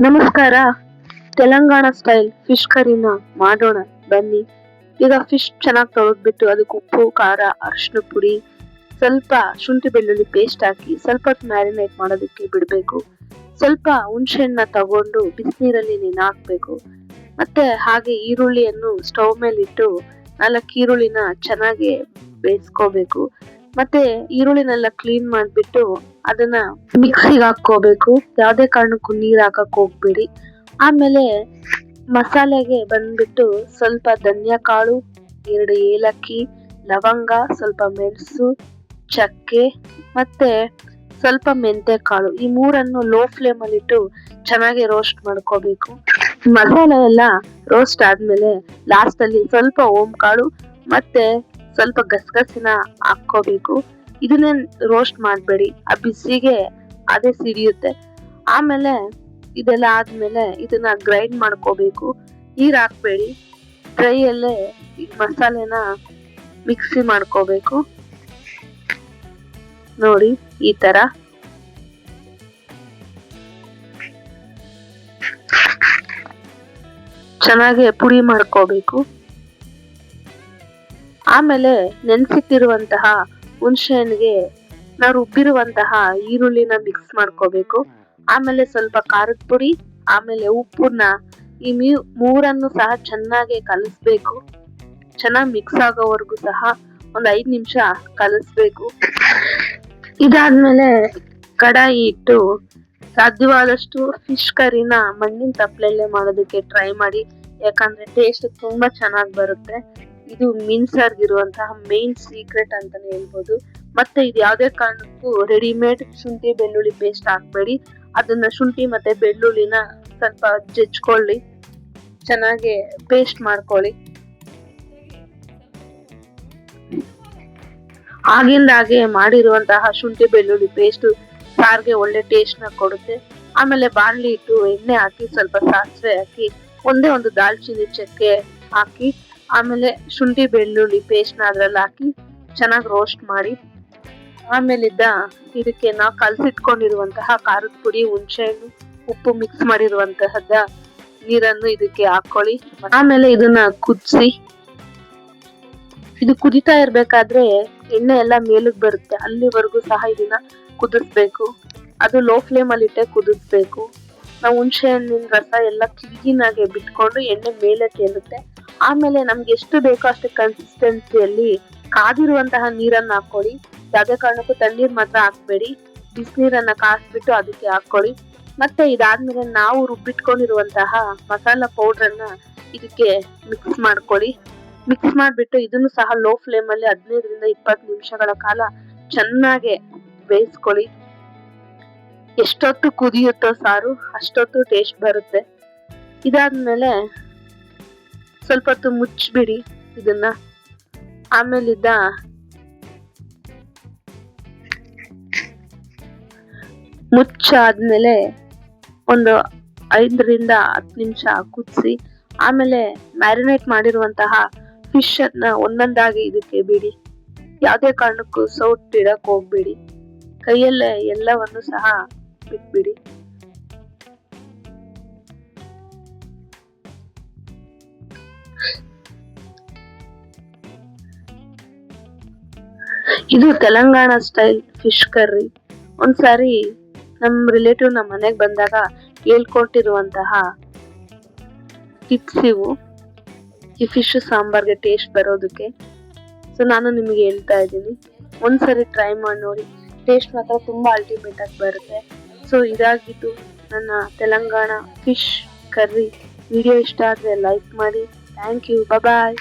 ನಮಸ್ಕಾರ. Telangana style fish ಕರಿನ ಮಾಡೋಣ ಬನ್ನಿ. ಈಗ ಫಿಶ್ ಚೆನ್ನಾಗಿ ತೊಳೆದ್ಬಿಟ್ಟು ಅದಕ್ಕೆ ಉಪ್ಪು, ಖಾರ, ಅರಿಶಿನ ಪುಡಿ, ಸ್ವಲ್ಪ ಶುಂಠಿ ಬೆಳ್ಳುಳ್ಳಿ ಪೇಸ್ಟ್ ಹಾಕಿ ಸ್ವಲ್ಪ ಹೊತ್ತು ಮ್ಯಾರಿನೇಟ್ ಮಾಡೋದಕ್ಕೆ ಬಿಡಬೇಕು. ಸ್ವಲ್ಪ ಹುಣಸೆಹಣ್ಣ ತಗೊಂಡು ಬಿಸಿನೀರಲ್ಲಿ ನೆನೆ ಹಾಕ್ಬೇಕು. ಮತ್ತೆ ಹಾಗೆ ಈರುಳ್ಳಿಯನ್ನು ಸ್ಟವ್ ಮೇಲೆ ಇಟ್ಟು 4 ಈರುಳ್ಳಿನ ಚೆನ್ನಾಗಿ ಬೇಯಿಸ್ಕೋಬೇಕು. ಮತ್ತೆ ಈರುಳ್ಳಿನೆಲ್ಲ ಕ್ಲೀನ್ ಮಾಡ್ಬಿಟ್ಟು ಅದನ್ನ ಮಿಕ್ಸಿಗೆ ಹಾಕೋಬೇಕು. ಯಾವುದೇ ಕಾರಣಕ್ಕೂ ನೀರ್ ಹಾಕಕ್ ಹೋಗ್ಬೇಡಿ. ಆಮೇಲೆ ಮಸಾಲೆಗೆ ಬಂದ್ಬಿಟ್ಟು ಸ್ವಲ್ಪ ಧನಿಯಾ ಕಾಳು, 2 ಏಲಕ್ಕಿ, ಲವಂಗ, ಸ್ವಲ್ಪ ಮೆಣಸು, ಚಕ್ಕೆ ಮತ್ತೆ ಸ್ವಲ್ಪ ಮೆಂತೆ ಕಾಳು, ಈ 3 ಲೋ ಫ್ಲೇಮ್ ಅಲ್ಲಿ ಇಟ್ಟು ಚೆನ್ನಾಗಿ ರೋಸ್ಟ್ ಮಾಡ್ಕೋಬೇಕು. ಮಸಾಲೆ ಎಲ್ಲ ರೋಸ್ಟ್ ಆದ್ಮೇಲೆ ಲಾಸ್ಟ್ ಅಲ್ಲಿ ಸ್ವಲ್ಪ ಓಂ ಕಾಳು ಮತ್ತೆ ಸ್ವಲ್ಪ ಗಸಗಸಿನ ಹಾಕೋಬೇಕು. ಇದನ್ನೇ ರೋಸ್ಟ್ ಮಾಡ್ಬೇಡಿ, ಆ ಬಿಸಿಗೆ ಅದೇ ಸಿಡಿಯುತ್ತೆ. ಆಮೇಲೆ ಇದೆಲ್ಲ ಆದ್ಮೇಲೆ ಇದನ್ನ ಗ್ರೈಂಡ್ ಮಾಡ್ಕೋಬೇಕು. ನೀರ್ ಹಾಕ್ಬೇಡಿ, ಡ್ರೈ ಅಲ್ಲೇ ಈ ಮಸಾಲೆನ ಮಿಕ್ಸಿ ಮಾಡ್ಕೋಬೇಕು. ನೋಡಿ ಈ ತರ ಚೆನ್ನಾಗಿ ಪುಡಿ ಮಾಡ್ಕೋಬೇಕು. ಆಮೇಲೆ ನೆನ್ಸಿಟ್ಟಿರುವಂತಹ ಹುಣಸೆಹಣ್ಣಿಗೆ ನಾವು ರುಬ್ಬಿರುವಂತಹ ಈರುಳ್ಳಿನ ಮಿಕ್ಸ್ ಮಾಡ್ಕೋಬೇಕು. ಆಮೇಲೆ ಸ್ವಲ್ಪ ಖಾರದ ಪುಡಿ, ಆಮೇಲೆ ಉಪ್ಪನ್ನ ಈ 3 ಸಹ ಚೆನ್ನಾಗಿ ಕಲಿಸ್ಬೇಕು. ಚೆನ್ನಾಗಿ ಮಿಕ್ಸ್ ಆಗೋವರೆಗೂ ಸಹ 5 ನಿಮಿಷ ಕಲಿಸ್ಬೇಕು. ಇದಾದ್ಮೇಲೆ ಕಡಾಯಿ ಇಟ್ಟು ಸಾಧ್ಯವಾದಷ್ಟು ಫಿಶ್ ಕರಿನ ಮಣ್ಣಿನ ತಪ್ಪಲಲ್ಲೇ ಮಾಡೋದಕ್ಕೆ ಟ್ರೈ ಮಾಡಿ. ಯಾಕಂದ್ರೆ ಟೇಸ್ಟ್ ತುಂಬಾ ಚೆನ್ನಾಗಿ ಬರುತ್ತೆ. ಇದು ಮೀನ್ಸಾರ್ಗಿರುವಂತಹ ಮೇನ್ ಸೀಕ್ರೆಟ್ ಅಂತಾನೆ ಹೇಳ್ಬೋದು. ಮತ್ತೆ ಇದು ಯಾವುದೇ ಕಾರಣಕ್ಕೂ ರೆಡಿಮೇಡ್ ಶುಂಠಿ ಬೆಳ್ಳುಳ್ಳಿ ಪೇಸ್ಟ್ ಹಾಕ್ಬೇಡಿ. ಅದನ್ನ ಶುಂಠಿ ಮತ್ತೆ ಬೆಳ್ಳುಳ್ಳಿನ ಸ್ವಲ್ಪ ಜಜ್ಕೊಳ್ಳಿ, ಚೆನ್ನಾಗಿ ಪೇಸ್ಟ್ ಮಾಡ್ಕೊಳ್ಳಿ. ಆಗಿಂದಾಗೆ ಮಾಡಿರುವಂತಹ ಶುಂಠಿ ಬೆಳ್ಳುಳ್ಳಿ ಪೇಸ್ಟ್ ಸಾರ್ಗೆ ಒಳ್ಳೆ ಟೇಸ್ಟ್ ನ ಕೊಡುತ್ತೆ. ಆಮೇಲೆ ಬಾಣಲಿ ಇಟ್ಟು ಎಣ್ಣೆ ಹಾಕಿ ಸ್ವಲ್ಪ ಸಾಸಿವೆ ಹಾಕಿ ಒಂದೇ ಒಂದು ದಾಲ್ಚಿನ್ನಿ ಚಕ್ಕೆ ಹಾಕಿ ಆಮೇಲೆ ಶುಂಠಿ ಬೆಳ್ಳುಳ್ಳಿ ಪೇಸ್ಟ್ ನ ಅದ್ರಲ್ಲಿ ಹಾಕಿ ಚೆನ್ನಾಗಿ ರೋಸ್ಟ್ ಮಾಡಿ. ಆಮೇಲಿದ್ದ ಇದಕ್ಕೆ ನಾವು ಕಲಸಿಟ್ಕೊಂಡಿರುವಂತಹ ಖಾರದ ಪುಡಿ, ಹುಣಸೆಹಣ್ಣು, ಉಪ್ಪು ಮಿಕ್ಸ್ ಮಾಡಿರುವಂತಹದ್ದ ನೀರನ್ನು ಇದಕ್ಕೆ ಹಾಕೊಳ್ಳಿ. ಆಮೇಲೆ ಇದನ್ನ ಕುದಿಸಿ. ಇದು ಕುದಿತಾ ಇರ್ಬೇಕಾದ್ರೆ ಎಣ್ಣೆ ಎಲ್ಲ ಮೇಲಕ್ಕೆ ಬರುತ್ತೆ, ಅಲ್ಲಿವರೆಗೂ ಸಹ ಇದನ್ನ ಕುದಿಸ್ಬೇಕು. ಅದು ಲೋ ಫ್ಲೇಮ್ ಅಲ್ಲಿ ಇಟ್ಟೆ ಕುದಿಸ್ಬೇಕು. ನಾವು ಹುಣಸೆ ಹಣ್ಣಿನ ರಸ ಎಲ್ಲ ಕ್ಲೀನ್ ಆಗಿ ಬಿಟ್ಕೊಂಡು ಎಣ್ಣೆ ಮೇಲೆ ತೇಲುತ್ತೆ. ಆಮೇಲೆ ನಮ್ಗೆ ಎಷ್ಟು ಬೇಕೋ ಅಷ್ಟು ಕನ್ಸಿಸ್ಟೆನ್ಸಿಯಲ್ಲಿ ಕಾದಿರುವಂತಹ ನೀರನ್ನ ಹಾಕೊಳ್ಳಿ. ಯಾವುದೇ ಕಾರಣಕ್ಕೂ ತಣ್ಣೀರ್ ಮಾತ್ರ ಹಾಕ್ಬೇಡಿ. ಬಿಸಿನೀರನ್ನ ಕಾಯಿಸ್ಬಿಟ್ಟು ಅದಕ್ಕೆ ಹಾಕೊಳ್ಳಿ. ಮತ್ತೆ ಇದಾದ್ಮೇಲೆ ನಾವು ರುಬ್ಬಿಟ್ಕೊಂಡಿರುವಂತಹ ಮಸಾಲಾ ಪೌಡ್ರನ್ನ ಇದಕ್ಕೆ ಮಿಕ್ಸ್ ಮಾಡ್ಕೊಳ್ಳಿ. ಮಿಕ್ಸ್ ಮಾಡ್ಬಿಟ್ಟು ಇದನ್ನು ಸಹ ಲೋ ಫ್ಲೇಮ್ ಅಲ್ಲಿ 15ರಿಂದ 20 ನಿಮಿಷಗಳ ಕಾಲ ಚೆನ್ನಾಗಿ ಬೇಯಿಸ್ಕೊಳ್ಳಿ. ಎಷ್ಟೊತ್ತು ಕುದಿಯುತ್ತೋ ಸಾರು ಅಷ್ಟೊತ್ತು ಟೇಸ್ಟ್ ಬರುತ್ತೆ. ಇದಾದ್ಮೇಲೆ ಸ್ವಲ್ಪ ಹೊತ್ತು ಮುಚ್ಚಿಬಿಡಿ ಇದನ್ನ. ಆಮೇಲಿದ್ದ ಮುಚ್ಚಾದ್ಮೇಲೆ ಒಂದು 5ರಿಂದ 10 ನಿಮಿಷ ಕುದಿಸಿ. ಆಮೇಲೆ ಮ್ಯಾರಿನೇಟ್ ಮಾಡಿರುವಂತಹ ಫಿಶ್ ಅನ್ನ ಒಂದೊಂದಾಗಿ ಇದಕ್ಕೆ ಬಿಡಿ. ಯಾವುದೇ ಕಾರಣಕ್ಕೂ ಸೌಟ್ ಇಡಕ್ ಹೋಗ್ಬೇಡಿ. ಕೈಯಲ್ಲೇ ಎಲ್ಲವನ್ನು ಸಹ ಬಿಟ್ಬಿಡಿ. ಇದು ತೆಲಂಗಾಣ ಸ್ಟೈಲ್ ಫಿಶ್ ಕರ್ರಿ. ಒಂದ್ಸಾರಿ ನಮ್ ರಿಲೇಟಿವ್ ನಮ್ಮ ಮನೆಗೆ ಬಂದಾಗ ಹೇಳ್ಕೊಟ್ಟಿರುವಂತಹ ಟಿಪ್ಸ್ ಇವು, ಈ ಫಿಶ್ ಸಾಂಬಾರ್ಗೆ ಟೇಸ್ಟ್ ಬರೋದಕ್ಕೆ. ಸೊ ನಾನು ನಿಮಗೆ ಹೇಳ್ತಾ ಇದ್ದೀನಿ, ಒಂದ್ಸರಿ ಟ್ರೈ ಮಾಡಿ ನೋಡಿ. ಟೇಸ್ಟ್ ಮಾತ್ರ ತುಂಬಾ ಅಲ್ಟಿಮೇಟ್ ಆಗಿ ಬರುತ್ತೆ. ಸೊ ಇದಾಗಿದ್ದು ನನ್ನ ತೆಲಂಗಾಣ ಫಿಶ್ ಕರ್ರಿ. ವಿಡಿಯೋ ಇಷ್ಟ ಆದ್ರೆ ಲೈಕ್ ಮಾಡಿ. Thank you. ಬಾಯ್.